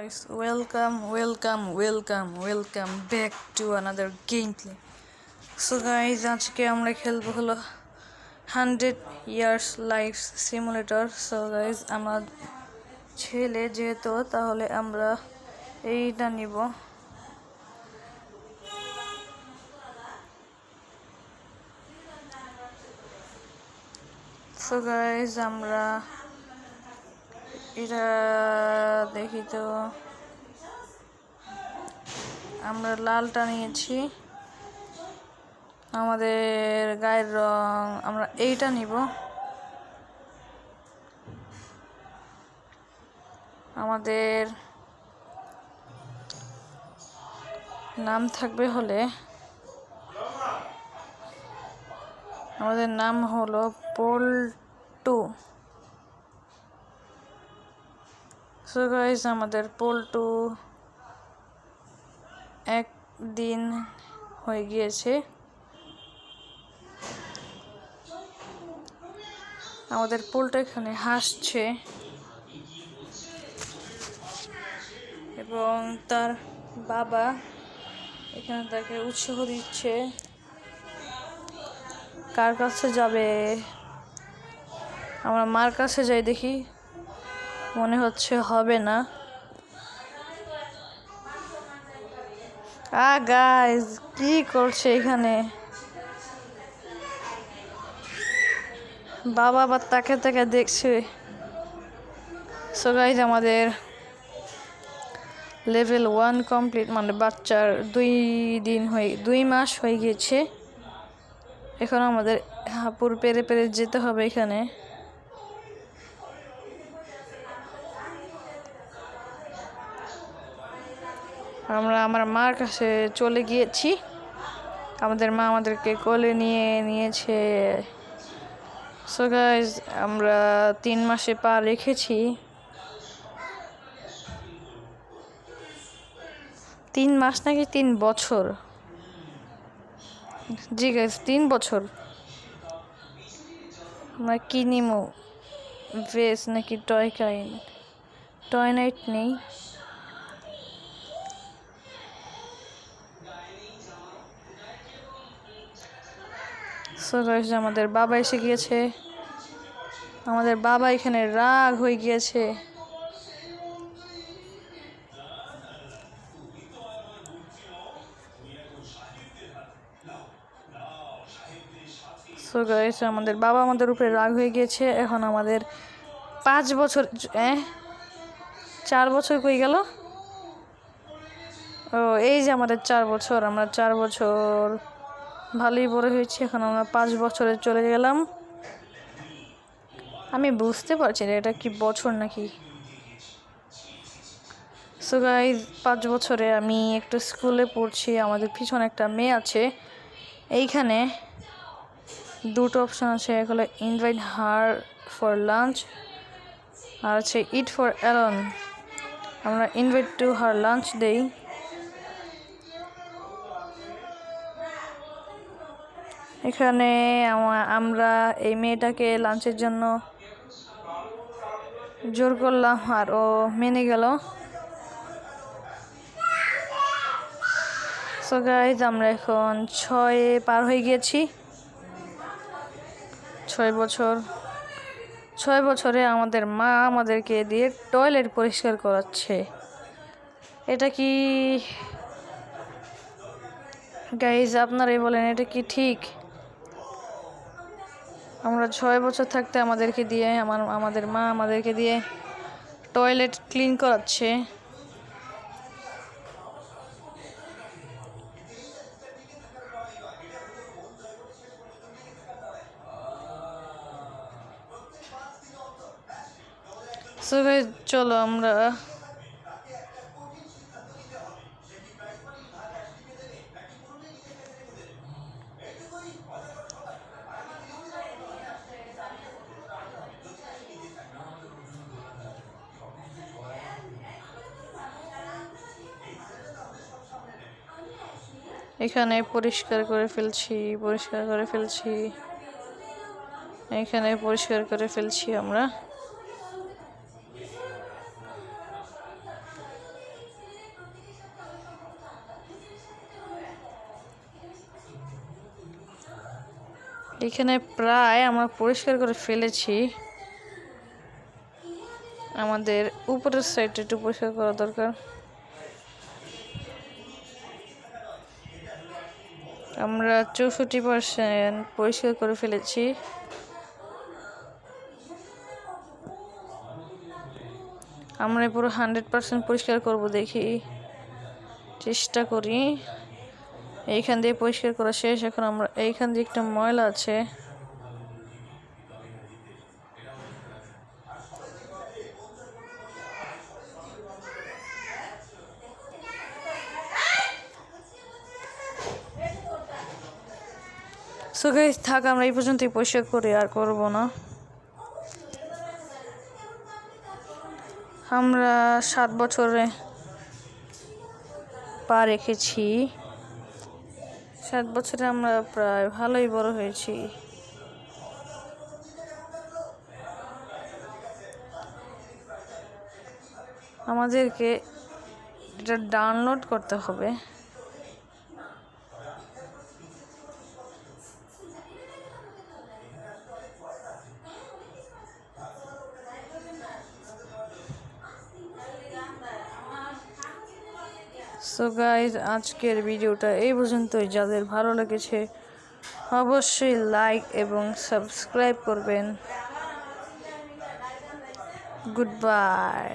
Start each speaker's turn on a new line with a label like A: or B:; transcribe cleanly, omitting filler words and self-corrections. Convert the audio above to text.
A: guys, welcome back to another gameplay. So guys, আজকে আমরা খেলবো হলো 100 years life simulator. So guys, আমার ছেলে যেহেতু তাহলে আমরা এইটা নিব. So guys, আমরা এটা দেখি তো আমরা লালটা নিয়েছি আমাদের গায়ের রং আমরা এইটা নিব আমাদের নাম থাকবে হলে আমাদের নাম হলো পল্টু সো গাইস আমাদের পল্টু একদিন হয়ে গিয়েছে আমাদের পল্টু এখানে হাসছে এবং তার বাবা এখানে তাকে উৎসাহ দিচ্ছে কার কাছে যাবে আমরা মার কাছে যাই দেখি মনে হচ্ছে হবে না গাইস কি করছে এখানে বাবা আবার তাকে তাকে দেখছে সো গাইস আমাদের লেভেল 1 কমপ্লিট মানে বাচ্চার 2 মাস হয়ে গিয়েছে এখন আমাদের হাপুর পেরে পেরে যেতে হবে এখানে আমরা আমার মার কাছে চলে গিয়েছি আমাদের মা আমাদেরকে কোলে নিয়েছে সো গাইস আমরা 3 মাসে পা রেখেছি 3 মাস নাকি 3 বছর জি গাইস 3 বছর আমরা কি নিমো ভেস নাকি টয় নাইট নেই সো গাইস আমাদের বাবা এসে গিয়েছে আমাদের বাবা এখানে রাগ হয়ে গিয়েছে সো গাইস আমাদের বাবা আমাদের উপরে রাগ হয়ে গিয়েছে এখন আমাদের 5 বছর 4 বছর কই গেল ও এই যে আমাদের 4 বছর আমরা 4 বছর ভালোই বড় হয়েছে এখন আমরা 5 বছরে চলে গেলাম আমি বুঝতে পারছি না এটা কি বছর নাকি সো গাইস 5 বছরে আমি একটা স্কুলে পড়ছি আমাদের পিছনে একটা মেয়ে আছে এইখানে দুটো অপশন আছে এগুলো ইনভাইট হার ফর লাঞ্চ আর আছে ইট ফর অ্যালোন আমরা ইনভাইট টু হার লাঞ্চ দেই এখানে আমরা এই মেয়েটাকে লাঞ্চের জন্য জোর করলাম আর ও মেনে গেল সো গাইস আমরা এখন 6 পার হয়ে গিয়েছি 6 বছরে আমাদের মা আমাদেরকে দিয়ে টয়লেট পরিষ্কার করাচ্ছে এটা কি গাইস আপনারাই বলেন এটা কি ঠিক আমরা 6 বছর থাকতে আমাদেরকে দিয়ে আমাদের মা আমাদেরকে দিয়ে টয়লেট ক্লিন করাচ্ছে সো গাইস চলো আমরা এখানে পরিষ্কার করে ফেলছি এখানে পরিষ্কার করে ফেলছি আমরা এখানে প্রায় আমরা পরিষ্কার করে ফেলেছি। আমাদের উপরের সাইডটা একটু পরিষ্কার করা দরকার। আমরা 64% পরিষ্কার করে ফেলেছি। আমরা পুরো 100% পরিষ্কার করব, দেখি, চেষ্টা করি। এইখান দিয়ে পরিষ্কার করা শেষ। এখন আমরা এইখান দিয়ে একটা ময়লা আছে, সো গাইস থাক, আমরা এই পর্যন্তই পরিষ্কার করি, আর করব না। আমরা 7 বছরে পা রেখেছি। 7 বছরে আমরা প্রায় ভালোই বড় হয়েছি। আমাদেরকে এটা ডাউনলোড করতে হবে। সো গাইজ, আজকের ভিডিওটা এই পর্যন্তই। যাদের ভালো লেগেছে অবশ্যই লাইক এবং সাবস্ক্রাইব করবেন। Good bye.